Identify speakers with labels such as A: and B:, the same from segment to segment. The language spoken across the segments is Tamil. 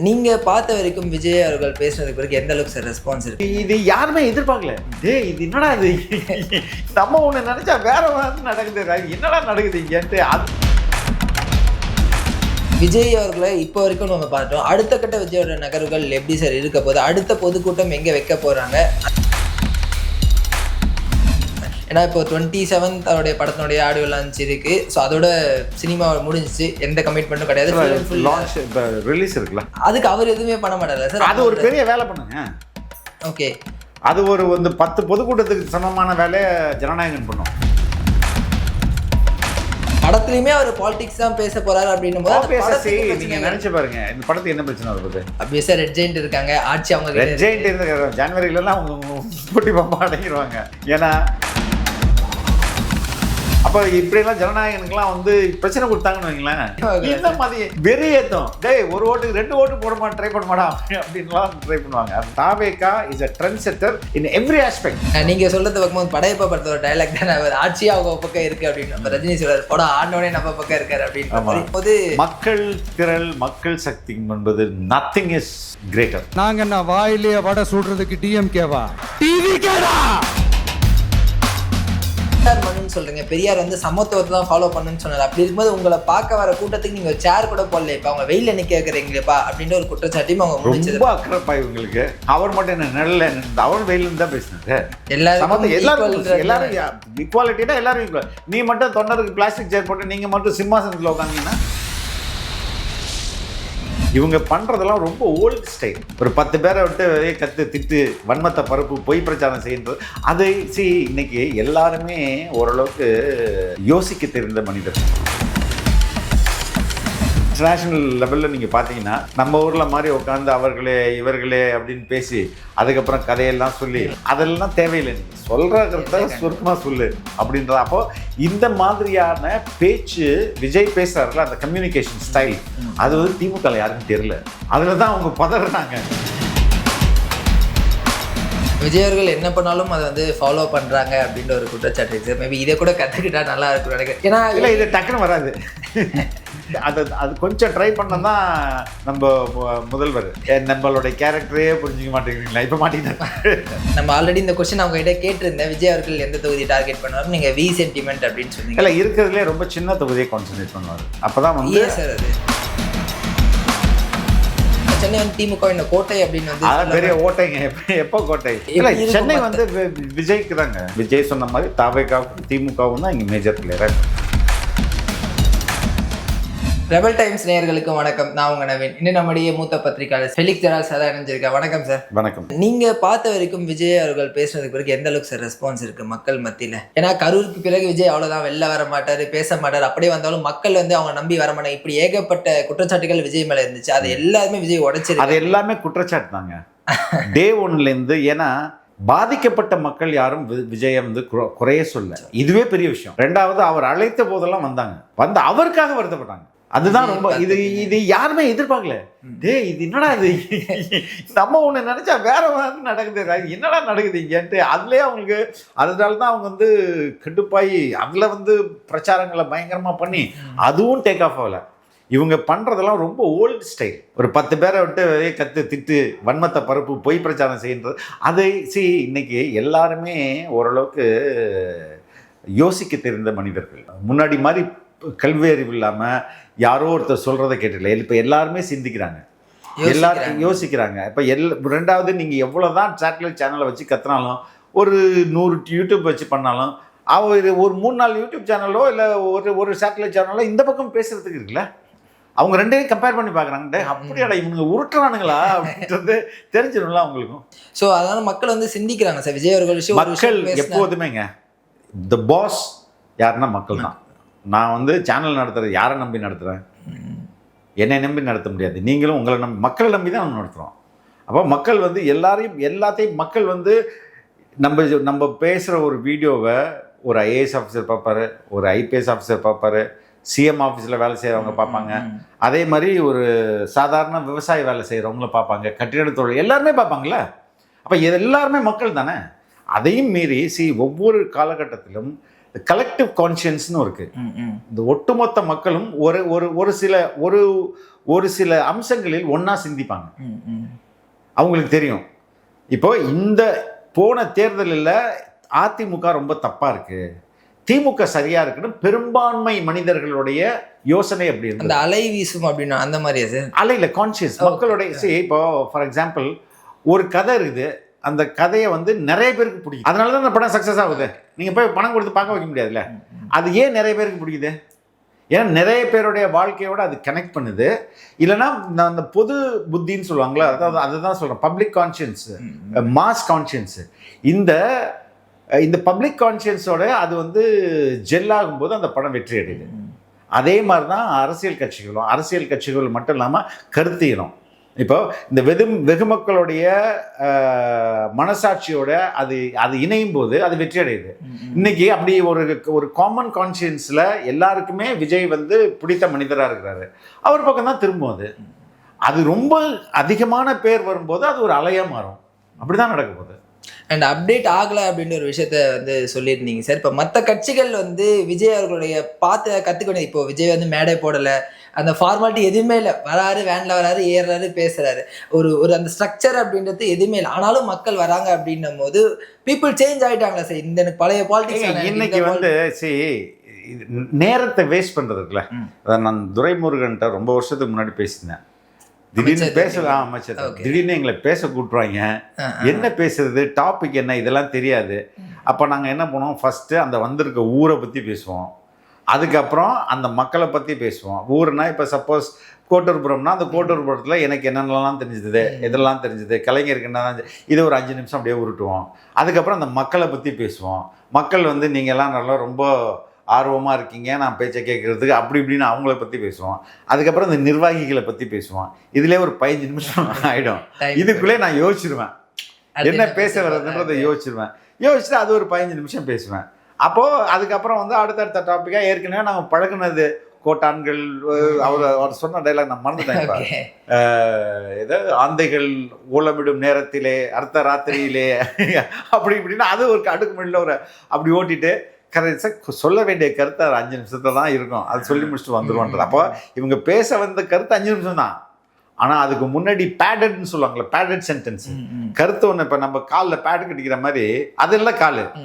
A: நீங்க பார்த்த வரைக்கும் விஜய் அவர்கள் பேசுனதுக்கு பிறகு எந்த அளவுக்கு சார் ரெஸ்பான்ஸ் இருக்கு?
B: இது யாருமே எதிர்பார்க்கல. இது என்னடா இது, நம்ம ஒண்ணு நினைச்சா வேற மாதிரி நடக்குது, என்னடா நடக்குது இங்கன்ட்டு.
A: விஜய் அவர்களை இப்போ வரைக்கும் நம்ம பார்த்தோம். அடுத்த கட்ட விஜயோட நகர்வுகள் எப்படி சார் இருக்க போகுது? அடுத்த பொதுக்கூட்டம் எங்கே வைக்க போகிறாங்க? ஏன்னா இப்போ 27th அவருடைய படத்தினுடைய ஆடியோ லான்ச் இருக்குது. ஸோ அதோட சினிமா முடிஞ்சிச்சு, எந்த கமிட்மெண்ட்டும் கிடையாது.
B: லான்ச் இப்போ ரிலீஸ் இருக்குல்ல,
A: அதுக்கு அவர் எதுவுமே பண்ண மாட்டார் சார்.
B: அது ஒரு பெரிய வேலை பண்ணுங்க.
A: ஓகே,
B: அது ஒரு 10 பொதுக்கூட்டத்துக்கு சமமான வேலையை ஜனநாயகன் பண்ணும்.
A: படத்துலையுமே அவர் பாலிடிக்ஸ் தான் பேச போறாரு அப்படின்னும் போது
B: நீங்க நினைச்சு பாருங்க, இந்த படத்துக்கு என்ன பிரச்சனை வருது?
A: அப்படியே சார் ரெட் ஜெயிண்ட் இருக்காங்க, ஆட்சி அவங்க
B: ரெட் ஜெயிண்ட் இருந்த ஜனவரியிலலாம் அவங்க போட்டி பம்பா அடங்கிடுவாங்க. ஏன்னா அப்போ இப்படியெல்லாம் ஜனநாயகனுக்குலாம் பிரச்சனை கொடுத்தாங்கன்னு வைங்களேன், இந்த மாதிரி வெறியேத்தம், டேய் ஒரு ஓட்டுக்கு 2 ஓட்டு ட்ரை பண்ண மாட்டா அப்படின்லாம் ட்ரை பண்ணுவாங்க. தாவேகா is a trendsetter in every aspect.
A: நீங்க சொல்றது பார்க்கும்போது படையப்பா படத்தோட டைலாக் தானே, ஆட்சி அவங்க பக்கம் இருக்கு அப்படின்னு. நம்ம ரஜினி சொல்றாரு, படம் ஆண்டோனே நம்ம பக்கம் இருக்காரு அப்படின்னு போது
B: மக்கள் திரள், மக்கள் சக்தி என்பது nothing is greater.
C: நாங்க என்ன வாயிலே வடை சுடுறதுக்கு டிஎம்கேவா டிவிகேடா
A: மனுன்னு சொல்றீங்க. பெரியார் சமத்துவத்தை தான் ஃபாலோ பண்ணுன்னு சொன்னார். அப்படி இருக்கும்போது உங்களை பார்க்க வர கூட்டத்துக்கு நீங்க சேர் கூட போடல, இப்ப அவங்க வெயில நிக்க வைக்கிறீங்களேப்பா அப்படின்ற ஒரு குற்றச்சாட்டையும் அவங்க முடிச்சது.
B: ரொம்ப அக்கறப்பா இவங்களுக்கு. அவர் மட்டும் என்ன நிழல்ல, அவர் வெயில இருந்து தான் பேசினாரு. எல்லாரும் ஈக்குவாலிட்டினா எல்லாரும் ஈக்குவல். நீ மட்டும் தொண்டருக்கு பிளாஸ்டிக் சேர் போட்டு நீங்க மட்டும் சிம்மாசனத்தில் உட்காந்தீங்கன்னா, இவங்க பண்றதெல்லாம் ரொம்ப ஓல்டு ஸ்டைல். ஒரு 10 பேரை விட்டு கத்து திட்டு வன்மத்தை பரப்பு பொய் பிரச்சாரம் செய்யறது, அதை இன்னைக்கு எல்லாருமே ஓரளவுக்கு யோசிக்க தெரிந்த மனிதர்கள். இன்டர்நேஷ்னல் லெவலில் நீங்கள் பார்த்தீங்கன்னா நம்ம ஊரில் மாதிரி உட்காந்து அவர்களே இவர்களே அப்படின்னு பேசி அதுக்கப்புறம் கதையெல்லாம் சொல்லி அதெல்லாம் தேவையில்லை. நீங்கள் சொல்கிறத சுருக்கமாக சொல்லு அப்படின்றது. அப்போ இந்த மாதிரியான பேச்சு விஜய் பேசுகிறாருல, அந்த கம்யூனிகேஷன் ஸ்டைல், அது திமுக யாருக்கும் தெரியல. அதில் தான் அவங்க பதறாங்க.
A: விஜய் அவர்கள் என்ன பண்ணாலும் அதை ஃபாலோ பண்றாங்க அப்படின்ற ஒரு குற்றச்சாட்டு இருக்கு. மேபி இதை கூட கற்றுக்கிட்டா நல்லா இருக்கும் நினைக்கிறேன். ஏன்னா
B: இல்லை, இது டக்குன்னு வராது. அது கொஞ்சம் ட்ரை பண்ணதான் நம்ம முதல்வர். நம்மளுடைய கேரக்டரே புரிஞ்சிக்க மாட்டேங்கிறீங்களா? இப்போ மாட்டேங்கிறாங்க. நம்ம
A: ஆல்ரெடி இந்த கொஸ்டின் அவங்க கிட்ட கேட்டிருந்தேன், விஜய் அவர்கள் எந்த தொகுதி டார்கெட் பண்ணுவார்? நீங்க வி சென்டிமெண்ட் அப்படின்னு சொன்னீங்க.
B: இல்லை, இருக்கிறதுலே ரொம்ப சின்ன தொகுதியை கான்சன்ட்ரேட் பண்ணுவார். அப்பதான்
A: சார் அது சென்னை திமுக இந்த கோட்டை அப்படின்னு
B: பெரிய ஓட்டைங்க. எப்போ கோட்டை? இல்லை, சென்னை விஜய்க்கு தாங்க. விஜய் சொன்ன மாதிரி தாவேகாவும் திமுகவும் தான் இங்கே மேஜர் பிளேயர்.
A: ரெபல் டைம்ஸ் நேயர்களுக்கு வணக்கம். நான் உங்க நவீன். இன்னும் நம்முடைய மூத்த பத்திரிகையாளர் ஃபெலிக்ஸ் ஜெரால்ட் சார் இணைஞ்சிருக்கேன். வணக்கம் சார்.
B: வணக்கம்.
A: நீங்க பார்த்த வரைக்கும் விஜய் அவர்கள் பேசுனதுக்கு பிறகு எந்த அளவுக்கு சார் ரெஸ்பான்ஸ் இருக்கு மக்கள் மத்தியில? ஏன்னா கரூருக்கு பிறகு விஜய் அவ்வளவுதான் வெளில வர மாட்டாரு, பேச மாட்டாரு. அப்படியே வந்தாலும் மக்கள் அவங்க நம்பி வர மாட்டாங்க. இப்படி ஏகப்பட்ட குற்றச்சாட்டுகள் விஜய் மேல இருந்துச்சு. அது எல்லாருமே விஜய் உடைச்சிருக்கு.
B: அது எல்லாமே குற்றச்சாட்டு தாங்க டே 1லேருந்து. ஏன்னா பாதிக்கப்பட்ட மக்கள் யாரும் விஜயை குறைய சொல்ல, இதுவே பெரிய விஷயம். 2வது, அவர் அழைத்த போதெல்லாம் வந்தாங்க, அவருக்காக வருத்தப்பட்டாங்க. அதுதான் ரொம்ப இது யாருமே எதிர்பார்க்கல. டேய் இது என்னடா இது, நம்ம ஒண்ணு நினைச்சா வேற மாதிரி நடக்குது, என்னடா நடக்குது இங்கன்ட்டு. அதுலயே அவங்களுக்கு அதனாலதான் அவங்க கட்டுப்பாயி அதுல பிரச்சாரங்களை பயங்கரமா பண்ணி அதுவும் டேக் ஆஃப் ஆகல. இவங்க பண்றதெல்லாம் ரொம்ப ஓல்டு ஸ்டைல். ஒரு 10 பேரை விட்டு கத்து திட்டு வன்மத்தை பரப்பு பொய் பிரச்சாரம் செய்யறது, அதை இன்னைக்கு எல்லாருமே ஓரளவுக்கு யோசிக்க தெரிந்த மனிதர்கள். முன்னாடி மாதிரி கல்வி அறிவு இல்லாமல் யாரோ ஒருத்தர் சொல்கிறத கேட்டுல இப்போ எல்லாருமே சிந்திக்கிறாங்க, எல்லாரும் யோசிக்கிறாங்க. இப்போ 2வது, நீங்கள் எவ்வளோ தான் சேட்டலைட் சேனலை வச்சு கத்துனாலும், ஒரு 100 யூடியூப் வச்சு பண்ணாலும், அவர் ஒரு 3-4 யூடியூப் சேனலோ இல்லை ஒரு சேட்டலைட் சேனலோ இந்த பக்கம் பேசுகிறதுக்கு இருக்குல்ல, அவங்க 2ஐயும் கம்பேர் பண்ணி பார்க்குறாங்க. அப்படியாடா இவங்க உருட்டுறானுங்களா அப்படின்றது தெரிஞ்சிடும்ல அவங்களுக்கும்.
A: ஸோ அதனால மக்கள் சிந்திக்கிறாங்க சார். விஜய் அவர்கள் விஷயம்
B: மக்கள் எப்போதுமேங்க த பாஸ் யாருன்னா மக்கள் தான். நான் சேனல் நடத்துறது யாரை நம்பி நடத்துகிறேன்? என்னை நம்பி நடத்த முடியாது. நீங்களும் உங்களை நம்பி, மக்களை நம்பி தான் நம்ம நடத்துகிறோம். அப்போ மக்கள் எல்லாத்தையும் மக்கள் நம்ம பேசுகிற ஒரு வீடியோவை ஒரு ஐஏஎஸ் ஆஃபீஸர் பார்ப்பாரு, ஒரு ஐபிஎஸ் ஆஃபீஸர் பார்ப்பாரு, சிஎம் ஆஃபீஸில் வேலை செய்கிறவங்க பார்ப்பாங்க, அதே மாதிரி ஒரு சாதாரண விவசாய வேலை செய்கிறவங்கள பார்ப்பாங்க, கட்டிட தொழில் எல்லாருமே பார்ப்பாங்களே. அப்போ எல்லாருமே மக்கள் தானே. அதையும் மீறி ஒவ்வொரு காலகட்டத்திலும் கலெக்டிவ் கான்ஷியன்ஸ்னு இருக்கு.
A: ம், ம்.
B: இந்த ஒட்டுமொத்த மக்களும் ஒரு ஒரு ஒரு சில அம்சங்களில் ஒண்ணா சிந்திப்பாங்க.
A: ம், ம்.
B: அவங்களுக்கு தெரியும். இப்போ இந்த போன தேர்தலில் அதிமுக ரொம்ப தப்பா இருக்கு, திமுக சரியா இருக்குன்னு பெரும்பான்மை மனிதர்களுடைய யோசனை அப்படி
A: அந்த
B: இருக்கு.
A: அலை வீசும் அப்படின்னா அந்த மாதிரியா சார்?
B: அலையில கான்ஷியஸ் மக்களுடைய இப்போ ஃபார் எக்ஸாம்பிள் ஒரு கதை இருக்குது, அந்த கதையை வந்து நிறைய பேருக்கு பிடிக்கும், அதனால தான் அந்த படம் சக்ஸஸ் ஆகுது. நீங்கள் போய் பணம் கொடுத்து பார்க்க வைக்க முடியாதுல்ல. அது ஏன் நிறைய பேருக்கு பிடிக்குது? ஏன்னா நிறைய பேருடைய வாழ்க்கையோட அது கனெக்ட் பண்ணுது. இல்லைன்னா அந்த பொது புத்தின்னு சொல்லுவாங்களா, அதாவது அதுதான் சொல்கிறேன், பப்ளிக் கான்ஷியன்ஸ், மாஸ் கான்ஷியன்ஸ். இந்த பப்ளிக் கான்ஷியன்ஸோட அது வந்து ஜெல் ஆகும்போது அந்த படம் வெற்றி அடையுது. அதே மாதிரி தான் அரசியல் கட்சிகள் மட்டும் இல்லாமல் கருத்தியலும். இப்போ இந்த வெகு மக்களுடைய மனசாட்சியோட அது இணையும் போது அது வெற்றி அடையுது. இன்னைக்கு அப்படி ஒரு காமன் கான்சியன்ஸில் எல்லாருக்குமே விஜய் வந்து பிடித்த மனிதராக இருக்கிறாரு. அவர் பக்கம் தான் திரும்பும். அது ரொம்ப அதிகமான பேர் வரும்போது அது ஒரு அலையாக மாறும். அப்படி தான் நடக்க போகுது.
A: அண்ட் அப்டேட் ஆகலை அப்படின்ற ஒரு விஷயத்த வந்து சொல்லியிருந்தீங்க சார். இப்போ மற்ற கட்சிகள் வந்து விஜய் அவர்களுடைய பார்த்து கற்றுக்கணும். இப்போ விஜய் வந்து மேடை போடலை, அந்த ஃபார்மாலிட்டி எதுவுமே இல்லை, வராரு வேனில் வராரு ஏறுறாரு பேசுகிறாரு, ஒரு அந்த ஸ்ட்ரக்சர் அப்படின்றது எதுவுமே இல்லை. ஆனாலும் மக்கள் வராங்க அப்படின்னும் போது பீப்புள் சேஞ்ச் ஆகிட்டாங்களா சார்? இந்த பழைய பாலிடிக்ஸ்
B: இன்னைக்கு வந்து நேரத்தை வேஸ்ட் பண்ணுறதுக்குல, நான் துரைமுருகன்ட்ட ரொம்ப வருஷத்துக்கு முன்னாடி பேசினேன். திடீர்னு பேசலாம் அமைச்சர், திடீர்னு எங்களை பேச கூட்டுருவாங்க, என்ன பேசுறது, டாபிக் என்ன, இதெல்லாம் தெரியாது. அப்போ நாங்கள் என்ன பண்ணுவோம், ஃபஸ்ட்டு அந்த வந்திருக்க ஊரை பற்றி பேசுவோம், அதுக்கப்புறம் அந்த மக்களை பற்றி பேசுவோம். ஊர்னா இப்போ சப்போஸ் கோட்டூர்புரம்னா அந்த கோட்டூர்புரத்தில் எனக்கு என்னென்னலாம் தெரிஞ்சுது, எதெல்லாம் தெரிஞ்சுது, கலைஞருக்கு என்ன, இதை ஒரு 5 நிமிஷம் அப்படியே உருட்டுவோம். அதுக்கப்புறம் அந்த மக்களை பற்றி பேசுவோம். மக்கள் வந்து நீங்கள்லாம் நல்லா ரொம்ப ஆர்வமாக இருக்கீங்க நான் பேச்சை கேட்குறதுக்கு, அப்படி இப்படின்னு அவங்கள பற்றி பேசுவோம். அதுக்கப்புறம் இந்த நிர்வாகிகளை பற்றி பேசுவோம். இதிலே ஒரு 15 நிமிஷம் ஆகிடும். இதுக்குள்ளே நான் யோசிச்சிருவேன் என்ன பேச வர்றதுன்றதை யோசிச்சுட்டு அது ஒரு 15 நிமிஷம் பேசுவேன். அப்போது அதுக்கப்புறம் வந்து அடுத்தடுத்த டாப்பிக்காக ஏற்கனவே நாங்கள் பழகுனது கோட்டான்கள், அவர் சொன்ன டைலாக் நான் மறந்துட்டேன். ஏதாவது ஆந்தைகள் ஓலமிடும் நேரத்திலே அர்த்த ராத்திரியிலே அப்படி இப்படின்னா அது ஒரு அடுக்குமொழியில் ஒரு அப்படி ஓட்டிட்டு கரெக்டாக சொல்ல வேண்டிய கருத்து 5 நிமிஷத்துல தான் இருக்கும். அது சொல்லி முடிச்சுட்டு வந்துடுவோன்றது. அப்போ இவங்க பேச வந்த கருத்து 5 நிமிஷம் தான். ஆனால் அதுக்கு முன்னாடி பேடட்னு சொல்லுவாங்களே, பேடட் சென்டென்ஸ், கருத்து ஒன்று. இப்போ நம்ம காலில் பேடு கட்டிக்கிற மாதிரி அதெல்லாம்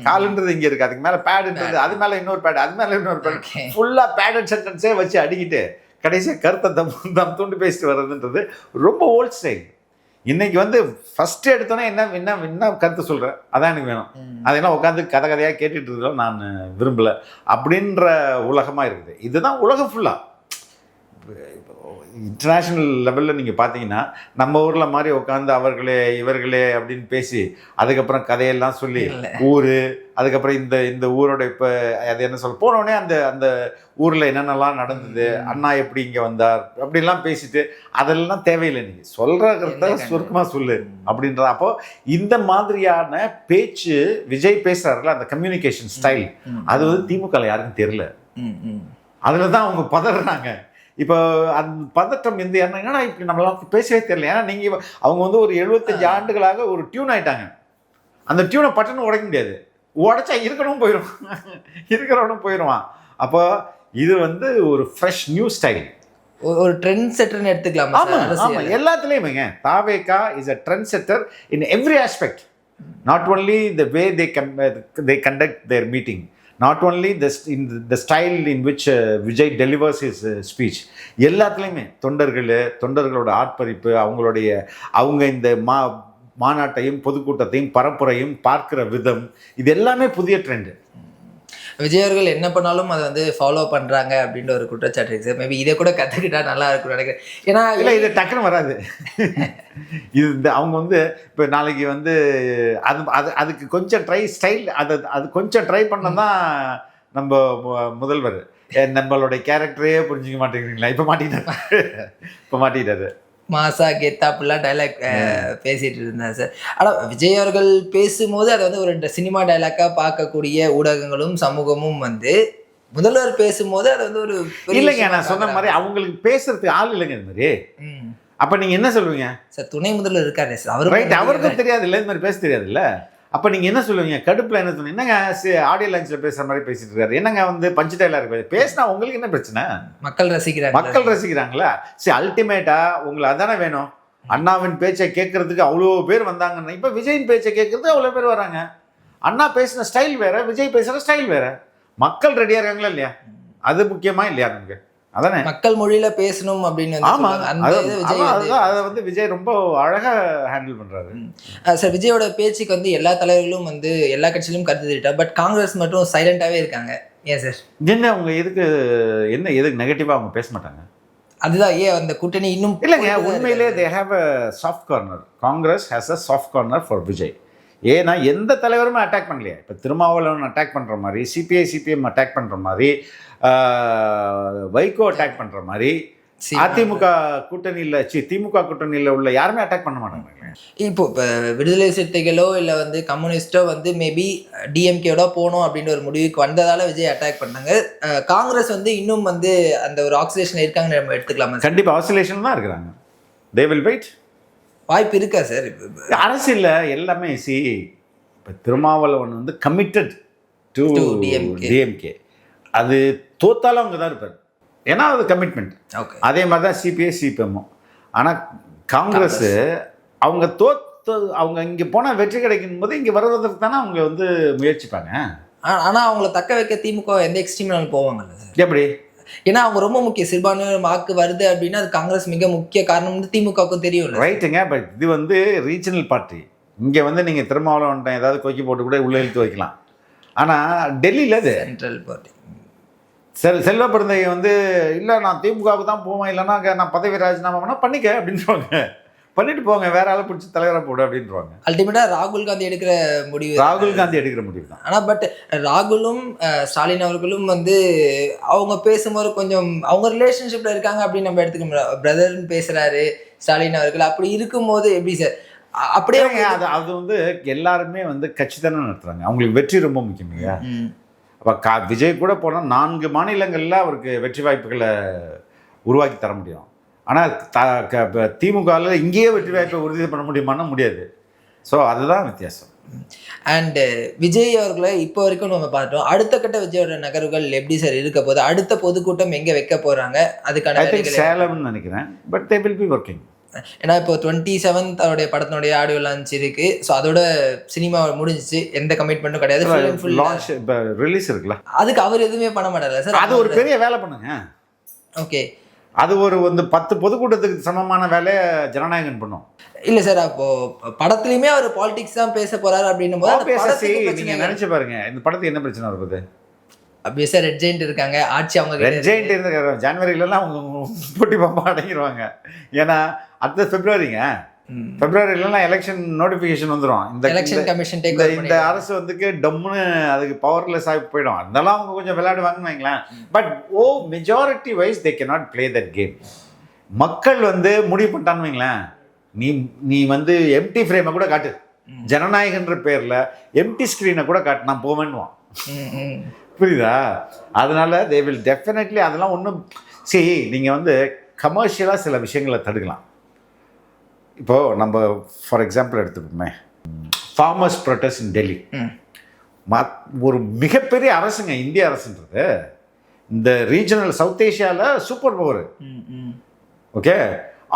B: காலுன்றது இங்கே இருக்குது, அதுக்கு மேலே பேடுன்றது, அது மேலே இன்னொரு பேடு, அது மேலே இன்னொரு பேடு, ஃபுல்லாக பேடட் சென்டென்ஸே வச்சு அடிக்கிட்டு கடைசியாக கருத்தை தம் தூண்டு பேசிட்டு வர்றதுன்றது ரொம்ப ஓல்ட் ஸ்டைல். இன்னைக்கு வந்து ஃபஸ்ட்டு எடுத்தோன்னே என்ன கருத்து சொல்கிறேன் அதான் எனக்கு வேணும், அதெல்லாம் உட்காந்து கதையாக கேட்டுட்டு இருக்கலாம் நான் விரும்பலை அப்படின்ற உலகமாக இருக்குது. இதுதான் உலகம் ஃபுல்லாக. இன்டர்நேஷ்னல் லெவலில் நீங்கள் பார்த்தீங்கன்னா நம்ம ஊரில் மாதிரி உட்காந்து அவர்களே இவர்களே அப்படின்னு பேசி அதுக்கப்புறம் கதையெல்லாம் சொல்லி ஊர், அதுக்கப்புறம் இந்த ஊரோட இப்போ அது என்ன சொல்ல போனோடனே அந்த ஊரில் என்னென்னலாம் நடந்தது, அண்ணா எப்படி இங்கே வந்தார் அப்படின்லாம் பேசிட்டு அதெல்லாம் தேவையில்லை. நீங்கள் சொல்கிறத சுருக்கமாக சொல்லு அப்படின்றது. அப்போது இந்த மாதிரியான பேச்சு விஜய் பேசுகிறாருல, அந்த கம்யூனிகேஷன் ஸ்டைல் அது வந்து திமுகவில் யாருக்கும் தெரியல. அதில் தான் அவங்க பதறாங்க. இப்போ அந்த பதட்டம் வந்து என்னன்னா இப்படி நம்மளாம் பேசவே தெரியல. ஏன்னா நீங்கள் அவங்க வந்து ஒரு 75 ஆண்டுகளாக ஒரு டியூன் ஆகிட்டாங்க. அந்த டியூனை பட்டுன்னு உடைக்க முடியாது, உடைச்சா இருக்கிறவனும் போயிடுவான். அப்போ இது வந்து ஒரு ஃப்ரெஷ் நியூ ஸ்டைல்,
A: ஒரு ட்ரெண்ட் செட்டர்னு எடுத்துக்கலாம்.
B: ஆமாம் எல்லாத்துலேயுமே TVK is a trend setter in every aspect. Not only the way they conduct their meeting, not only the style in which Vijay delivers his speech. எல்லாத்துலேயுமே தொண்டர்களோட ஆட்பரிப்பு, அவங்க இந்த மாநாட்டையும் பொதுக்கூட்டத்தையும் பரப்புரையும் பார்க்குற விதம், இது எல்லாமே புதிய ட்ரெண்டு.
A: விஜய் அவர்கள் என்ன பண்ணாலும் அதை வந்து ஃபாலோ பண்ணுறாங்க அப்படின்ற ஒரு குற்றச்சாட்டு இருக்குது சார். மேபி இதை கூட கற்றுக்கிட்டா நல்லா இருக்கும்னு நினைக்கிறேன். ஏன்னா
B: இல்லை இது டக்குன்னு வராது. இது அவங்க வந்து இப்போ நாளைக்கு வந்து அதுக்கு கொஞ்சம் அது கொஞ்சம் ட்ரை பண்ணதான் நம்ம முதல்வர் நம்மளுடைய கேரக்டரே புரிஞ்சிக்க மாட்டேங்கிறீங்களா, இப்போ மாட்டிக்கிட்டாரு
A: மாசா கெத்தா அப்படிலாம் டைலாக் பேசிகிட்டு இருந்தார் சார். ஆனால் விஜய் அவர்கள் பேசும்போது அதை வந்து ஒரு சினிமா டைலாக்காக பார்க்கக்கூடிய ஊடகங்களும் சமூகமும் வந்து முதல்வர் பேசும்போது அதை வந்து ஒரு
B: இல்லைங்க, நான் சொன்ன மாதிரி அவங்களுக்கு பேசுறதுக்கு ஆள் இல்லைங்க இது மாதிரி. அப்போ நீங்கள் என்ன சொல்லுவீங்க
A: சார்? துணை முதல்வர் இருக்காரு சார்,
B: அவருக்கும் தெரியாது இல்லை, இது மாதிரி பேச தெரியாது இல்லை. அப்போ நீங்கள் என்ன சொல்லுவீங்க? கடுப்பில் என்ன சொல்லுவீங்க? என்னங்க ஆடியோ லான்ச்சில் பேசுகிற மாதிரி பேசிட்டு இருக்காரு, என்னங்க வந்து பஞ்சு டைலாக் பேசினா உங்களுக்கு என்ன பிரச்சனை?
A: மக்கள் ரசிக்கிறாங்க.
B: மக்கள் ரசிக்கிறாங்களா? சரி, அல்டிமேட்டாக உங்களை அதானே வேணும். அண்ணாவின் பேச்சை கேட்கறதுக்கு அவ்வளோ பேர் வந்தாங்கன்னா இப்போ விஜயின் பேச்சை கேட்கறதுக்கு அவ்வளோ பேர் வராங்க. அண்ணா பேசின ஸ்டைல் வேற, விஜய் பேசுகிற ஸ்டைல் வேற. மக்கள் ரெடியாக இருக்காங்களா இல்லையா? அது முக்கியமா இல்லையா நமக்கு? அதானே
A: மக்கள் மொழியில பேசணும் அப்படின்னு
B: ஆமா,
A: அதை
B: வந்து விஜய் ரொம்ப அழகா ஹேண்டில் பண்றாரு.
A: சார், விஜயோட பேச்சுக்கு வந்து எல்லா தலைவர்களும் வந்து எல்லா கட்சியிலும் கருத்து தெரிவிட்டா, பட் காங்கிரஸ் மட்டும் சைலண்டாவே இருக்காங்க. ஏன் சார்?
B: என்ன அவங்க எதுக்கு நெகட்டிவா அவங்க பேச மாட்டாங்க?
A: அதுதான் ஏன் அந்த கூட்டணி இன்னும்
B: இல்லைங்க, உண்மையிலே they have a soft corner. Congress has a soft corner for Vijay. ஏன்னா எந்த தலைவருமே அட்டாக் பண்ணலையே. இப்போ திருமாவளவன் அட்டாக் பண்ணுற மாதிரி, சிபிஎம் அட்டாக் பண்ணுற மாதிரி, வைகோ அட்டாக் பண்ணுற மாதிரி, அதிமுக கூட்டணியில் திமுக கூட்டணியில் உள்ள யாருமே அட்டாக் பண்ண மாட்டாங்க.
A: இப்போ விடுதலை சிறுத்தைகளோ இல்லை வந்து கம்யூனிஸ்டோ வந்து மேபி டிஎம்கேயோட போகணும் அப்படின்ற ஒரு முடிவுக்கு வந்ததால விஜய் அட்டாக் பண்ணாங்க. காங்கிரஸ் வந்து இன்னும் வந்து அந்த ஒரு ஆக்சிலேஷன் இருக்காங்கன்னு நம்ம எடுத்துக்கலாமா?
B: கண்டிப்பாக ஆக்சிலேஷன் தான் இருக்கிறாங்க. They will wait.
A: வாய்ப்பு இருக்கா சார்?
B: அரசியல்ல எல்லாமே இப்போ திருமாவளவன் வந்து கமிட்டட் டு டிஎம்கே. அது தோத்தாலும் அவங்க தான் இருப்பார், ஏன்னா அது கமிட்மெண்ட். அதே மாதிரி தான் சிபிஎம்மும். ஆனால் காங்கிரஸ் அவங்க அவங்க இங்கே போனால் வெற்றி கிடைக்கும் போது இங்கே வருவதற்கு தானே அவங்க வந்து முயற்சிப்பாங்க.
A: ஆனால் அவங்கள தக்க வைக்க திமுக எந்த எக்ஸ்ட்ரீம்னாலும் போவாங்கல்ல சார்?
B: எப்படி?
A: ஏன்னா அவங்க ரொம்ப முக்கிய சிறுபான்மையினர் வாக்கு வருது அப்படின்னா அது காங்கிரஸ் மிக முக்கிய காரணம் திமுகவுக்கும் தெரியும்.
B: ரைட்டுங்க, பட் இது வந்து ரீஜனல் பார்ட்டி. இங்கே வந்து நீங்கள் திருமாவளவன் ஏதாவது கொக்கி போட்டு கூட உள்ளே இழுத்து வைக்கலாம். ஆனால் டெல்லியில் அது
A: சென்ட்ரல் பார்ட்டி.
B: செல்வ பிறந்தைய வந்து இல்லை நான் திமுகவுக்கு தான் போவேன், இல்லைன்னா நான் பதவி ராஜினாமா பண்ணால் பண்ணிக்க அப்படின்றாங்க. பண்ணிட்டு போங்க, வேற ஆளை பிடிச்சி தலைவராக போடு அப்படின்றாங்க.
A: அல்டிமேட்டா ராகுல் காந்தி எடுக்கிற முடிவு
B: தான்.
A: ஆனால் பட் ராகுலும் ஸ்டாலின் அவர்களும் வந்து அவங்க பேசும்போது கொஞ்சம் அவங்க ரிலேஷன்ஷிப்ல இருக்காங்க அப்படின்னு நம்ம எடுத்துக்க. பிரதர்னு பேசுறாரு ஸ்டாலின் அவர்கள். அப்படி இருக்கும்போது எப்படி சார்? அப்படியே
B: அது வந்து எல்லாருமே வந்து கட்சி தானே நடத்துறாங்க. அவங்களுக்கு வெற்றி ரொம்ப முக்கியம் இல்லையா? அப்போ விஜய் கூட போனால் 4 மாநிலங்களில் அவருக்கு வெற்றி வாய்ப்புகளை உருவாக்கி தர முடியும். ஆனால் திமுகவில் இங்கேயே வெற்றி வாய்ப்பை உறுதி பண்ண முடியுமான்னா முடியாது. ஸோ அதுதான் வித்தியாசம்.
A: அண்ட் விஜய் அவர்களை இப்போ வரைக்கும் நம்ம பார்த்தோம். அடுத்த கட்ட விஜயோட நகர்வுகள் எப்படி சார் இருக்க போகுது? அடுத்த பொதுக்கூட்டம் எங்கே வைக்க போகிறாங்க? அதுக்கான
B: சேலம்னு நினைக்கிறேன், but they will be working.
A: ஏன்னா இப்போ 27th அவருடைய படத்தினுடைய ஆடியோ லான்ச் இருக்கு. ஸோ அதோட சினிமா முடிஞ்சிச்சு, எந்த கமிட்மெண்ட்டும் கிடையாது.
B: லான்ச் இப்போ ரிலீஸ் இருக்குல்ல,
A: அதுக்கு அவர் எதுவுமே பண்ண மாட்டாரு சார்.
B: அது ஒரு பெரிய வேலை பண்ணுங்க.
A: ஓகே,
B: அது ஒரு வந்து 10 பொதுக்கூட்டத்துக்கு சமமான வேலையை ஜனநாயகன் பண்ணும்.
A: இல்லை சார், அப்போ படத்துலையுமே அவர் பாலிடிக்ஸ் தான் பேச போறாரு அப்படின்னும் போது
B: நீங்க நினைச்சு பாருங்க, இந்த படத்துக்கு என்ன பிரச்சனை வருது?
A: அப்படியே சார் ரெட் ஜெயிண்ட் இருக்காங்க, ஆட்சி அவங்க
B: ரெட் ஜெயிண்ட் இருந்த ஜனவரியிலலாம் அவங்க போட்டி பாப்பா அடங்கிடுவாங்க. ஏன்னா அடுத்த பிப்ரவரிலாம் எலெக்ஷன் நோட்டிஃபிகேஷன் வந்துடும்.
A: எலெக்ஷன் கமிஷன்
B: இந்த அரசு வந்துக்கு டம்முன்னு அதுக்கு பவர்லெஸ் ஆகி போயிடும். அதனால அவங்க கொஞ்சம் விளையாடுவாங்கன்னு வைங்களேன். But majority wise they can not play that game. மக்கள் வந்து முடிவு பண்ணிட்டான்னு வைங்களேன், நீ வந்து எம்டி ஃப்ரேமை கூட காட்டு, ஜனநாயகன்ற பேரில் எம்டி ஸ்க்ரீனை கூட காட்டு, நான் போவேன்னுவான். புரியுதா? அதனால தே வில் டெஃபினெட்லி அதெல்லாம் ஒன்றும் நீங்கள் வந்து கமர்ஷியலாக சில விஷயங்களை தடுக்கலாம். இப்போது நம்ம ஃபார் எக்ஸாம்பிள் எடுத்துக்கோமே, ஃபார்மர்ஸ் ப்ரொட்டஸ்ட் இன் டெல்லி. ஒரு மிகப்பெரிய அரசுங்க இந்திய அரசுன்றது. இந்த ரீஜனல் சவுத் ஏஷியாவில் சூப்பர் பவர். ஓகே,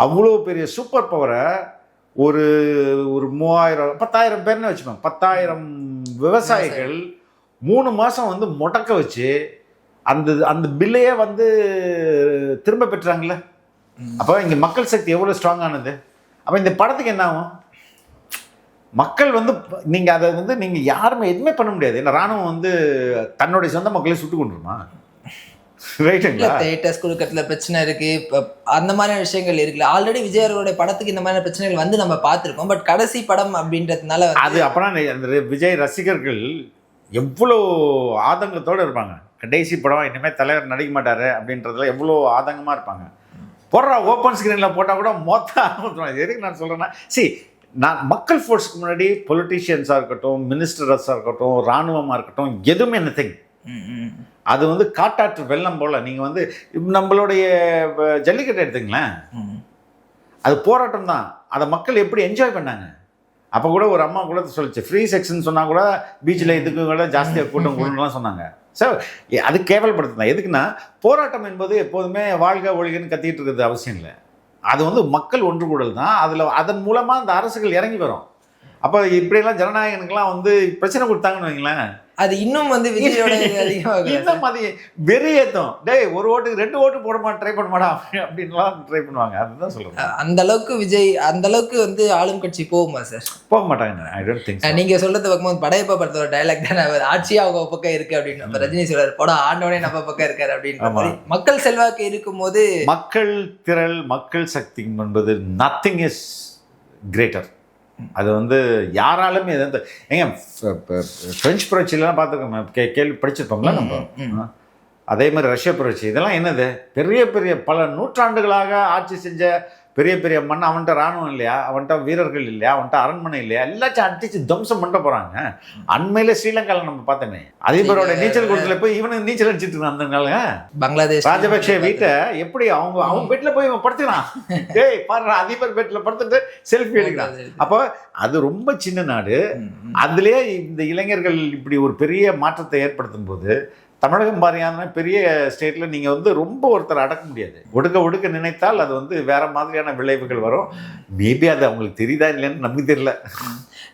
B: அவ்வளோ பெரிய சூப்பர் பவரை ஒரு 10,000 பேர்னு வச்சுக்கோங்க, 10,000 விவசாயிகள் 3 மாதம் வந்து முடக்க வச்சு அந்த பில்லையே வந்து திரும்ப பெற்றாங்களே. அப்போ இங்கே மக்கள் சக்தி எவ்வளோ ஸ்ட்ராங்கானது. அப்போ இந்த படத்துக்கு என்ன ஆகும்? மக்கள் வந்து நீங்கள் அதை வந்து நீங்கள் யாருமே எதுவுமே பண்ண முடியாது. ஏன்னா ராணுவம் வந்து தன்னுடைய சொந்த மக்களை சுட்டு கொண்டுருமா? ரைட்டுங்களா?
A: தேட்டர்ஸ் கொடுக்கறதுல பிரச்சனை இருக்கு, அந்த மாதிரியான விஷயங்கள் இருக்குல்ல. ஆல்ரெடி விஜய் அவர்களுடைய படத்துக்கு இந்த மாதிரியான பிரச்சனைகள் வந்து நம்ம பார்த்துருக்கோம். பட் கடைசி படம் அப்படின்றதுனால
B: அது அப்போனா அந்த விஜய் ரசிகர்கள் எவ்வளோ ஆதங்கத்தோடு இருப்பாங்க. கடைசி படம் இனிமேல் தலைவர் நடிக்க மாட்டார் அப்படின்றதுல எவ்வளோ ஆதங்கமாக இருப்பாங்க. போடுற ஓப்பன் ஸ்க்ரீனில் போட்டால் கூட மொத்தம் எதுக்கு நான் சொல்கிறேன்னா, நான் மக்கள் ஃபோர்ஸ்க்கு முன்னாடி பொலிட்டீஷியன்ஸாக இருக்கட்டும், மினிஸ்டர்ஸாக இருக்கட்டும், இராணுவமாக இருக்கட்டும், எதுவுமே நத்திங். அது வந்து காட்டாற்று வெள்ளம் போல். நீங்கள் வந்து நம்மளுடைய ஜல்லிக்கட்டு எடுத்துங்களேன், அது போராட்டம் தான். அதை மக்கள் எப்படி என்ஜாய் பண்ணாங்க. அப்போ கூட ஒரு அம்மா கூட சொல்லிச்சு, ஃப்ரீ செக்ஷன் சொன்னால் கூட பீச்சில் இதுக்கு கூட ஜாஸ்தியாக கூட்டம் கூடலாம் சொன்னாங்க. ஸோ அது கேவலப்படுத்துதான். எதுக்குன்னா போராட்டம் என்பது எப்போதுமே வாழ்க ஒழிகன்னு கத்திட்டு இருக்கிறது அவசியம் இல்லை. அது வந்து மக்கள் ஒன்று கூடல் தான். அதன் மூலமாக அந்த அரசுகள் இறங்கி வரும். அப்போ இப்படியெல்லாம் ஜனநாயகனுக்கெல்லாம் வந்து பிரச்சனை கொடுத்தாங்கன்னு வைங்களேன்,
A: அது இன்னும் வந்து விஜயோட அதிகமாக
B: இந்த மாதிரி வெறியேத்தம். டேய் ஒரு ஓட்டுக்கு 2 ஓட்டு போட ட்ரை பண்ண மாட்டா அப்படின்லாம் ட்ரை பண்ணுவாங்க. அதுதான் சொல்லுங்க.
A: அந்த அளவுக்கு விஜய் அந்த அளவுக்கு வந்து ஆளும் கட்சி போகுமா சார்?
B: போக மாட்டாங்க. I don't think.
A: நீங்க சொல்றது பார்க்கும்போது படையப்பா படத்தோட டைலாக் தானே, ஆட்சியே அவங்க பக்கம் இருக்கு அப்படின்னு. அப்ப ரஜினி சொல்றாரு, போட ஆண்டவனே நம்ம பக்கம் இருக்காரு அப்படின்னு. மக்கள் செல்வாக்கு இருக்கும்போது
B: மக்கள் திரள், மக்கள் சக்தி என்பது நத்திங் இஸ் கிரேட்டர். அது வந்து யாராலுமே எந்த ஏங்க பிரெஞ்சு புரட்சியிலாம் பார்த்துருக்கோம், கேள்வி படிச்சிருப்போம்ல நம்ம. அதே மாதிரி ரஷ்ய புரட்சி, இதெல்லாம் என்னது பெரிய பெரிய பல நூற்றாண்டுகளாக ஆட்சி செஞ்ச பெரிய பெரிய மண். அவன்கிட்ட ராணுவம் இல்லையா, அவன்கிட்ட வீரர்கள் இல்லையா, அவன்கிட்ட அரண்மனை இல்லையா, எல்லாச்சும் அடிச்சு துவம்சம் பண்ண போகிறாங்க. அண்மையில் ஸ்ரீலங்காவில் நம்ம பார்த்தோமே, அதிபரோட நீச்சல் குளத்தில் போய் இவனுக்கு நீச்சல் அடிச்சுட்டு இருந்தான். அந்த நாளுங்க பங்களாதேஷ் ராஜபக்ஷ வீட்டை எப்படி அவங்க பெட்டில் போய் இவன் படுத்துக்கிறான். டேய் பாரு, அதிபர் பெட்டில் படுத்துட்டு செல்ஃபி எடுக்கிறான். அப்போ அது ரொம்ப சின்ன நாடு. அதுலேயே இந்த இளைஞர்கள் இப்படி ஒரு பெரிய மாற்றத்தை ஏற்படுத்தும் போது தமிழகம் மாதிரியான பெரிய ஸ்டேட்டில் நீங்கள் வந்து ரொம்ப ஒருத்தர் அடக்க முடியாது. ஒடுக்க நினைத்தால் அது வந்து வேறு மாதிரியான விளைவுகள் வரும். மேபி அது அவங்களுக்கு தெரியுதா இல்லைன்னு நமக்கு தெரியல.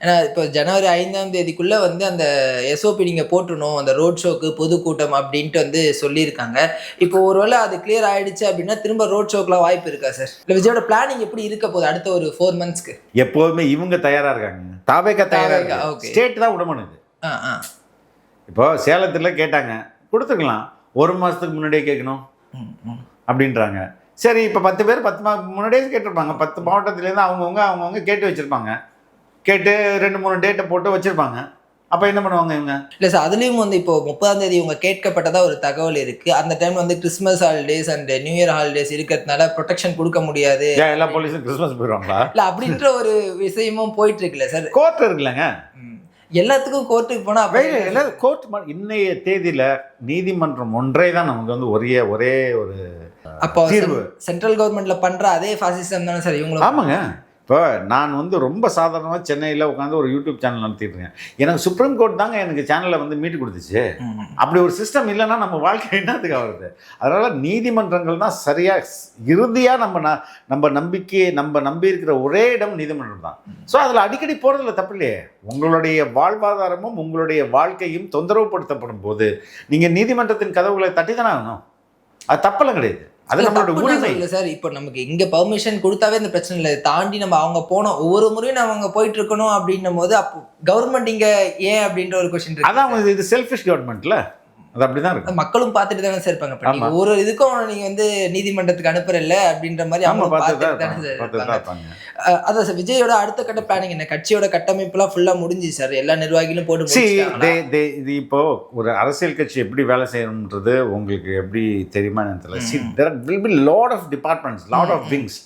A: ஏன்னா இப்போ ஜனவரி 5ஆம் தேதிக்குள்ளே வந்து அந்த எஸ்ஓபி நீங்கள் போட்டுருணும், அந்த ரோட் ஷோக்கு பொதுக்கூட்டம் அப்படின்ட்டு வந்து சொல்லியிருக்காங்க. இப்போ ஒருவேளை அது கிளியர் ஆகிடுச்சு அப்படின்னா திரும்ப ரோட் ஷோக்கெலாம் வாய்ப்பு இருக்கா சார்? இல்லை விஜயோட பிளானிங் எப்படி இருக்க போகுது அடுத்த ஒரு 4 monthsக்கு?
B: எப்போதுமே இவங்க தயாராக இருக்காங்க, தாவேக்கா தயாராக இருக்காங்க. ஸ்டேட் தான் விடமானுது. இப்போ சேலத்தில் கேட்டாங்க, கொடுத்துக்கலாம். 1 மாதத்துக்கு முன்னாடியே கேட்கணும் அப்படின்றாங்க. சரி, இப்போ 10 பேர் 10 முன்னாடியே கேட்டிருப்பாங்க. 10 மாவட்டத்துலேருந்து அவங்கவுங்க கேட்டு வச்சுருப்பாங்க. கேட்டு 2-3 டேட்டை போட்டு வச்சுருப்பாங்க. அப்போ என்ன பண்ணுவாங்க இவங்க? இல்லை சார், அதுலேயும் வந்து இப்போ 30ஆம் தேதி இவங்க கேட்கப்பட்டதா ஒரு தகவல் இருக்குது. அந்த டைம் வந்து Christmas holidays and new year holidays இருக்கிறதுனால ப்ரொடெக்ஷன் கொடுக்க முடியாது. எல்லா போலீஸும் கிறிஸ்மஸ் போயிடுவாங்களா?
A: இல்லை அப்படின்ற ஒரு விஷயமும் போயிட்டு இருக்குல்ல சார்.
B: கோர்ட் இருக்குல்லங்க,
A: எல்லாத்துக்கும் கோர்ட்டுக்கு போனால்
B: எல்லாரும் கோர்ட். இன்னைய தேதியில் நீதிமன்றம் ஒன்றே தான் நமக்கு வந்து ஒரே ஒரு
A: அப்போ தீர்வு. சென்ட்ரல் கவர்மெண்ட்ல பண்ற அதே ஃபாசிசம் தானே சார் இவங்களும்?
B: ஆமாங்க. இப்போ நான் வந்து ரொம்ப சாதாரணமாக சென்னையில் உட்காந்து ஒரு யூடியூப் சேனல் நடத்திட்டுருக்கேன். எனக்கு சுப்ரீம் கோர்ட் தாங்க எனக்கு சேனலை வந்து மீட்டு கொடுத்துச்சு. அப்படி ஒரு சிஸ்டம் இல்லைன்னா நம்ம வாழ்க்கை என்னத்துக்கு ஆகுது? அதனால் நீதிமன்றங்கள் தான் சரியாக இறுதியாக நம்ம நம்பி இருக்கிற ஒரே இடம் நீதிமன்றம் தான். ஸோ அதில் அடிக்கடி போகிறதுல தப்பு இல்லையே. உங்களுடைய வாழ்வாதாரமும் உங்களுடைய வாழ்க்கையும் தொந்தரவுப்படுத்தப்படும் போது நீங்கள் நீதிமன்றத்தின் கதவுகளை தட்டி தானே ஆகணும். அது தப்பெல்லாம் கிடையாது, அது நம்மளோட உரிமை இல்லை
A: சார். இப்போ நமக்கு இங்கே பர்மிஷன் கொடுத்தாவே இந்த பிரச்சனை இல்லை. தாண்டி நம்ம அவங்க போனோம், ஒவ்வொரு முறையும் நம்ம அங்கே போயிட்டு இருக்கணும் அப்படின்னும் போது அப்போ கவர்மெண்ட் இங்கே ஏன் அப்படின்ற ஒரு கொஸ்டின் இருக்கு.
B: அதான் இது செல்ஃபிஷ் கவர்மெண்ட்ல அது அப்படிதான் இருக்கு.
A: மக்களும் பார்த்துட்டு தானே சார் இருப்பாங்க. ஒரு இதுக்கும் நீங்க வந்து நீதிமன்றத்துக்கு அனுப்புறல அப்படின்ற மாதிரி அவங்க பார்த்துட்டு தானே இருப்பாங்க. அதான் சார், விஜயோட அடுத்த கட்ட பிளானிங் என்ன? கட்சியோட கட்டமைப்புலாம் ஃபுல்லா முடிஞ்சு சார், எல்லா நிர்வாகிகளும் போட்டு
B: இது இப்போ ஒரு அரசியல் கட்சி எப்படி வேலை செய்யணுன்றது உங்களுக்கு எப்படி தெரியுமா தெரியல. there will be lot of departments, lot of wings.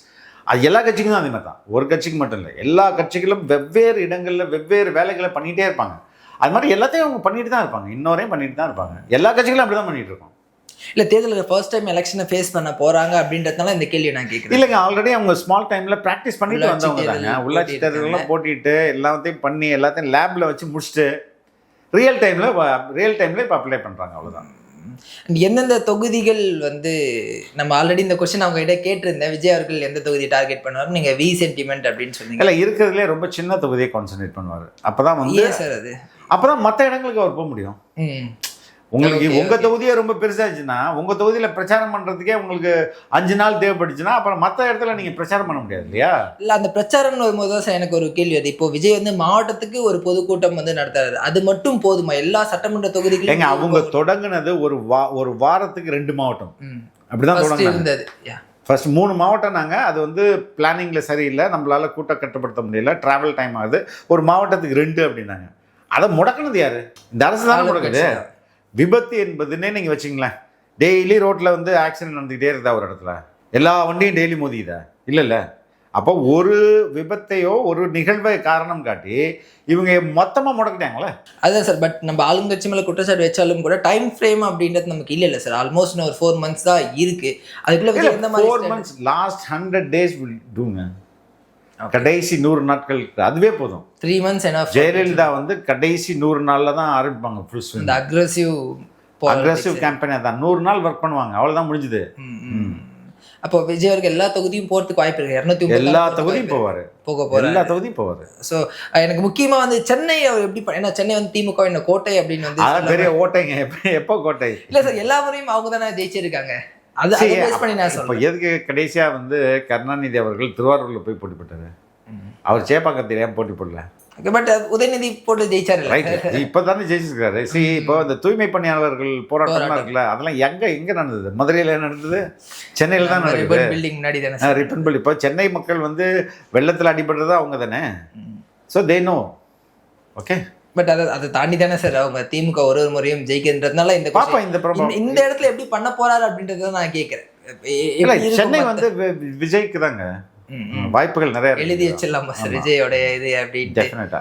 B: அது எல்லா கட்சிக்கும் தான் அதே மாதிரி தான், ஒரு கட்சிக்கு மட்டும் இல்லை. எல்லா கட்சிகளும் வெவ்வேறு இடங்களில் வெவ்வேறு வேலைகளை பண்ணிகிட்டே இருப்பாங்க. அது மாதிரி எல்லாத்தையும் அவங்க பண்ணிட்டு தான் இருப்பாங்க, இன்னொரையும் பண்ணிட்டு தான் இருப்பாங்க. எல்லா கட்சிகளும் அப்படி தான் பண்ணிட்டு இருக்கோம்.
A: இல்லை, தேர்தலில் ஃபர்ஸ்ட் டைம் எலெக்ஷனை ஃபேஸ் பண்ண போகிறாங்க அப்படின்றதுனால இந்த கேள்வி நான் கேட்குறேன்.
B: இல்லைங்க, ஆல்ரெடி அவங்க ஸ்மால் டைமில் ப்ராக்டிஸ் பண்ணிட்டு வந்தவங்க தாங்க. உள்ளாட்சி தேர்தலெல்லாம் போட்டிட்டு எல்லாத்தையும் பண்ணி எல்லாத்தையும் லேபில் வச்சு முடிச்சுட்டு ரியல் டைமில் இப்போ அப்ளை பண்ணுறாங்க, அவ்வளோதான்.
A: எந்தெந்த தொகுதிகள் வந்து நம்ம ஆல்ரெடி இந்த கொஸ்டின் அவங்க கிட்ட கேட்டிருந்தேன், விஜய் அவர்கள் எந்த தொகுதி டார்கெட் பண்ணுவார்? நீங்கள் வி சென்டிமெண்ட் அப்படின்னு சொன்னீங்க.
B: இல்லை, இருக்கிறதுலே ரொம்ப சின்ன தொகுதியை கான்சன்ட்ரேட் பண்ணுவார். அப்போ தான் வந்து
A: சார் அது
B: அப்போ தான் மற்ற இடங்களுக்கு அவர் போக முடியும். உங்களுக்கு உங்கள் தொகுதியே ரொம்ப பெருசாச்சுன்னா உங்கள் தொகுதியில் பிரச்சாரம் பண்ணுறதுக்கே உங்களுக்கு 5 நாள் தேவைப்பட்டுச்சுன்னா அப்புறம் மற்ற இடத்துல நீங்கள் பிரச்சாரம் பண்ண முடியாது இல்லையா? இல்லை, அந்த பிரச்சாரம்னு வரும்போது தான் சார் எனக்கு ஒரு கேள்வி அது. இப்போ விஜய் வந்து மாவட்டத்துக்கு ஒரு பொதுக்கூட்டம் வந்து நடத்துறாரு, அது மட்டும் போதுமா? எல்லா சட்டமன்ற தொகுதிகளும் அவங்க தொடங்குனது ஒரு வாரத்துக்கு 2 மாவட்டம் அப்படிதான் தொடங்குனது. ஃபர்ஸ்ட் 3 மாவட்டம் நாங்கள், அது வந்து பிளானிங்கில் சரியில்லை, நம்மளால கூட்டம் கட்டுப்படுத்த முடியல, ட்ராவல் டைம் ஆகுது, ஒரு மாவட்டத்துக்கு 2 அப்படின்னாங்க. அதை முடக்கினது யாரு? இந்த அரசு தானே முடக்குது. விபத்து என்பதுன்னே நீங்கள் வச்சிங்களேன், டெய்லி ரோட்டில் வந்து ஆக்சிடென்ட் நடந்துக்கிட்டே இருக்குதா ஒரு இடத்துல? எல்லா வண்டியும் டெய்லி மோதிக்குதா? இல்லை. அப்போ ஒரு விபத்தையோ ஒரு நிகழ்வை காரணம் காட்டி இவங்க மொத்தமாக முடக்கிட்டாங்களே.
A: அதுதான் சார். பட் நம்ம ஆளுங்கட்சி மேலே குற்றச்சாட்டு வச்சாலும் கூட டைம் ஃப்ரேம் அப்படின்றது நமக்கு இல்லை சார். ஆல்மோஸ்ட் ஒரு 4 months தான் இருக்குது. அதுக்குள்ளே எந்த மாதிரி
B: 4 months லாஸ்ட் 100 days will doங்க. கடைசி 100 நாட்கள் அதுவே போதும்.
A: 3 months enough.
B: ஜெயலலிதா வந்து கடைசி 100 நாள்ல தான் ஆரம்பிப்பாங்க ஃபுல் ஸ்விங்.
A: இந்த
B: அக்ரெசிவ் கேம்பெயின் அதான் 100 நாள் ஒர்க் பண்ணுவாங்க, அவ்வளவுதான் முடிஞ்சுது.
A: அப்போ விஜய் அவருக்கு எல்லா தொகுதியும் போறதுக்கு வாய்ப்பு இருக்கு. 230
B: எல்லா தொகுதியும் போவாரு, எல்லா தொகுதியும் போவாரு.
A: ஸோ எனக்கு முக்கியமா வந்து சென்னை அவர் எப்படி ஏன்னா சென்னை வந்து திமுக என்ன கோட்டை அப்படின்னு வந்து
B: அதான் பெரிய ஓட்டைங்க. எப்போ கோட்டை
A: இல்ல சார், எல்லா முறையும் அவங்க தானே ஜெயிச்சிருக்காங்க. அது பேஸ் பண்ணி நான்
B: இப்போ
A: சொல்றேன்.
B: எதுக்கு கடைசியா வந்து கருணாநிதி அவர்கள் திருவாரூர்ல போய் போட்டி போட்டாரு? அவர் சேப்பாக்கத்தில் ஏன் போட்டி போடல?
A: பட் உதயநிதி போட்டு ஜெயிச்சாரு.
B: ரைட், இப்போதானே ஜெயிச்சிருக்காரு. இப்போ இந்த தூய்மை பணியாளர்கள் போராட்டம்லாம் இருக்குல்ல, அதெல்லாம் எங்க நடந்தது? மதுரையில் நடந்தது, சென்னையில் தான் நடக்குது.
A: பில்டிங் முன்னாடி தானே
B: ரிப்பன் பில். இப்போ சென்னை மக்கள் வந்து வெள்ளத்தில் அடிபடுறது அவங்க தானே. So they know. Okay,
A: but அதை தாண்டி தானே சார் அவங்க திமுக ஒரு முறையும் ஜெயிக்கிறதுனால இந்த
B: பாப்பா
A: இந்த இடத்துல எப்படி பண்ண போறாரு அப்படின்றத நான் கேட்கிறேன்.
B: சென்னை வந்து விஜய்க்கு தாங்க வாய்ப்புகள் நிறைய
A: எழுதி வச்சிடலாமா சார் விஜயோட இது அப்படின்னு.
B: டெஃபினட்டா.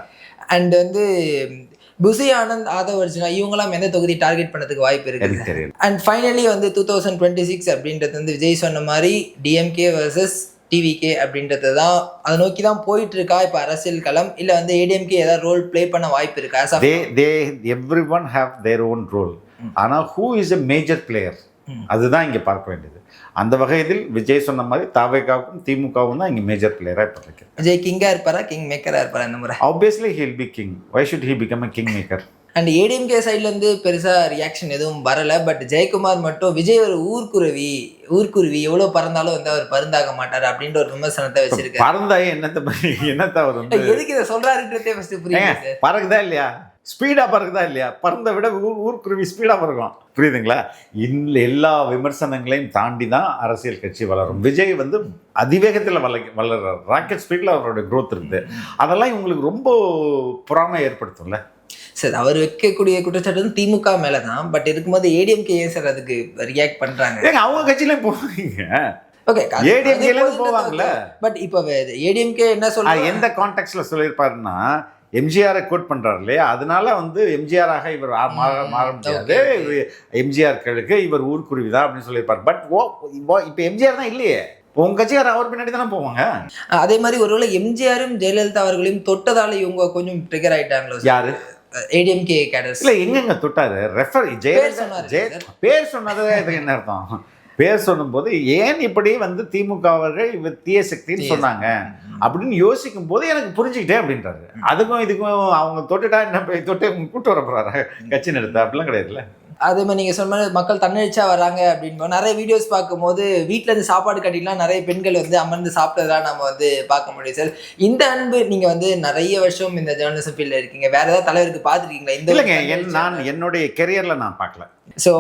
A: அண்ட் வந்து புசி ஆனந்த், ஆதவ் அர்ஜுனா இவங்கெல்லாம் எந்த தொகுதி டார்கெட் பண்ணதுக்கு வாய்ப்பு இருக்கு
B: தெரியல.
A: அண்ட் ஃபைனலி வந்து 2026 அப்படின்றது வந்து விஜய் சொன்ன மாதிரி டிஎம்கே வர்சஸ் டிவிகே அப்படின்றது தான், அதை நோக்கி தான் போயிட்டு இருக்கா இப்போ அரசியல் களம், இல்லை வந்து ஏடிஎம்கே ஏதாவது ரோல் ப்ளே பண்ண வாய்ப்பு இருக்கா?
B: Everyone have their own role. ஆனால் who is a major player, அதுதான் இங்கே பார்க்க வேண்டியது. அந்த வகையில் விஜய் சொன்ன மாதிரி தாவேகாவுக்கும் திமுகவும் தான் இங்கே மேஜர் பிளேயராக இப்போ இருக்கு.
A: விஜய் கிங்கா இருப்பாரா கிங் மேக்கரா இருப்பாரா இந்த முறை?
B: Obviously he'll be king. Why should he become a king maker?
A: And ADMK சைட்லேருந்து பெருசாக ரியாக்ஷன் எதுவும் வரலை. பட் ஜெயக்குமார் மட்டும் விஜய் ஒரு ஊர்க்குருவி எவ்வளோ பறந்தாலும் வந்து அவர் பருந்தாக மாட்டார் அப்படின்ற ஒரு விமர்சனத்தை வச்சிருக்காரு.
B: பறந்தாயே என்னத்தை அவர்
A: எதுக்கு இதை சொல்றாருன்றதே ஃபர்ஸ்ட் புரியுது.
B: பறக்குதா இல்லையா? ஸ்பீடாக பறக்குதா இல்லையா? பறந்த விட ஊர்க்குருவி ஸ்பீடாக பறக்கும். புரியுதுங்களா? இந்த எல்லா விமர்சனங்களையும் தாண்டி தான் அரசியல் கட்சி வளரும். விஜய் வந்து அதிவேகத்தில் வளர்றார். ராக்கெட் ஸ்பீடில் அவரோட க்ரோத் இருக்குது. அதெல்லாம் இவங்களுக்கு ரொம்ப பொறாமை ஏற்படுத்தும்ல
A: சார். அவர் வைக்கக்கூடிய குற்றச்சாட்டு வந்து திமுக மேலே தான். பட் இருக்கும்போது ஏடிஎம்கே ஏன் சார் அதுக்கு ரியாக்ட் பண்ணுறாங்க?
B: அவங்க கட்சியிலையும் போவாங்க.
A: ஓகே,
B: ஏடிஎம்கே போவாங்கல்ல.
A: பட் இப்போ ஏடிஎம்கே என்ன சொல்றாங்க,
B: எந்த கான்டெக்ட்ல சொல்லியிருப்பாருன்னா எம்ஜிஆரை கோட் பண்றாரு இல்லையா, அதனால வந்து எம்ஜிஆராக இவர் மாற முடியாது, எம்ஜிஆர்களுக்கு இவர் ஊர்க்குருவிதான் அப்படின்னு சொல்லியிருப்பாரு. பட் இப்போ எம்ஜிஆர் தான் இல்லையே, உங்க கட்சியார் அவர் பின்னாடி தானே போவாங்க.
A: அதே மாதிரி ஒருவேளை எம்ஜிஆரும் ஜெயலலிதா அவர்களையும் தொட்டதால இவங்க கொஞ்சம் ட்ரிகர் ஆயிட்டாங்களோ?
B: யாரு?
A: ஏடிஎம்கே கேடர்ஸ்.
B: இல்ல, எங்கெங்க தொட்டாரு? பேர் சொன்னதே இதுக்கு என்ன அர்த்தம்? பேர் சொல்லும்போது ஏன் இப்படி வந்து திமுக அவர்கள் இவர் தீய சக்தின்னு சொன்னாங்க அப்படின்னு யோசிக்கும் போது எனக்கு புரிஞ்சுக்கிட்டே அப்படின்றாரு. அதுக்கும் இதுக்கும் அவங்க தொட்டுட்டா என்ன தொட்டு கூட்டு வர போறாரு கட்சி நடத்த? அப்படிலாம் கிடையாதுல்ல.
A: அதே மாதிரி நீங்கள் சொன்ன மாதிரி மக்கள் தன்னெழுச்சா வராங்க அப்படின்னு நிறைய வீடியோஸ் பார்க்கும்போது வீட்டிலேருந்து சாப்பாடு கட்டிலாம் நிறைய பெண்கள் வந்து அமர்ந்து சாப்பிட்டதெல்லாம் நம்ம வந்து பார்க்க முடியும் சார். இந்த அன்பு நீங்கள் வந்து நிறைய வருஷம் இந்த ஜேர்னலிசம் ஃபீல்டில் இருக்கீங்க, வேற ஏதாவது தலைவருக்கு பார்த்துருக்கீங்களா? இந்த
B: இல்லைங்க, நான் என்னுடைய கெரியர்ல நான் பார்க்கல.
A: ஸோ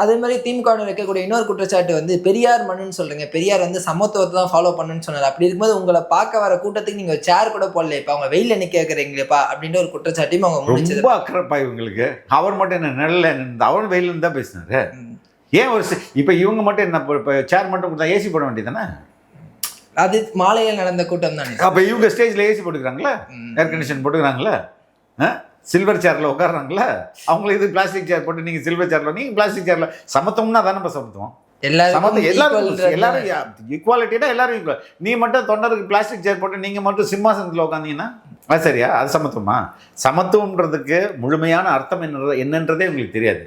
A: அதே மாதிரி திமுக வைக்கக்கூடிய இன்னொரு குற்றச்சாட்டு வந்து பெரியார் மண்ணுன்னு சொல்றீங்க. பெரியார் வந்து சமத்துவத்தை தான் ஃபாலோ பண்ணுன்னு சொன்னார். அப்படி இருக்கும்போது உங்களை பார்க்க வர கூட்டத்துக்கு நீங்க சேர் கூட போடல, இப்போ அவங்க வெயில நிக்க வைக்கிறீங்களேப்பா அப்படின்ற ஒரு குற்றச்சாட்டையும் அவங்க முடிச்சது.
B: ரொம்ப அக்கறைப்பா இவங்களுக்கு. அவர் மட்டும் என்ன நிழல்ல நின்று அவரும் வெயில இருந்து தான் பேசினாரு. ஏன் ஒரு இப்போ இவங்க மட்டும் என்ன சேர் மட்டும் கொடுத்தா ஏசி போட வேண்டியதானே?
A: அது மாலையில் நடந்த கூட்டம் தானே.
B: அப்போ இவங்க ஸ்டேஜ்ல ஏசி போட்டுக்கிறாங்களா, ஏர் கண்டிஷன் போட்டுக்கிறாங்களா, சில்வர் சேர்ல உட்காடுறாங்களா? அவங்களுக்கு இது பிளாஸ்டிக் சேர் போட்டு நீங்க சில்வர் சேர்ல, நீங்க பிளாஸ்டிக் சேர்ல. சமத்துவம்னா தானே சமத்துவம்? எல்லாரும் ஈக்குவாலிட்டினா எல்லாரும் ஈக்குவல். நீ மட்டும் தொண்டருக்கு பிளாஸ்டிக் சேர் போட்டு நீங்க மட்டும் சிம்மாசனத்தில் உட்காந்தீங்கன்னா அது சரியா? அது சமத்துவமா? சமத்துவம்ன்றதுக்கு முழுமையான அர்த்தம் என்னன்றதே உங்களுக்கு தெரியாது.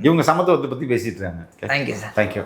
B: இவங்க சமத்துவத்தை பத்தி பேசிட்டு இருக்காங்க.
A: Thank you sir.
B: தேங்க்யூ.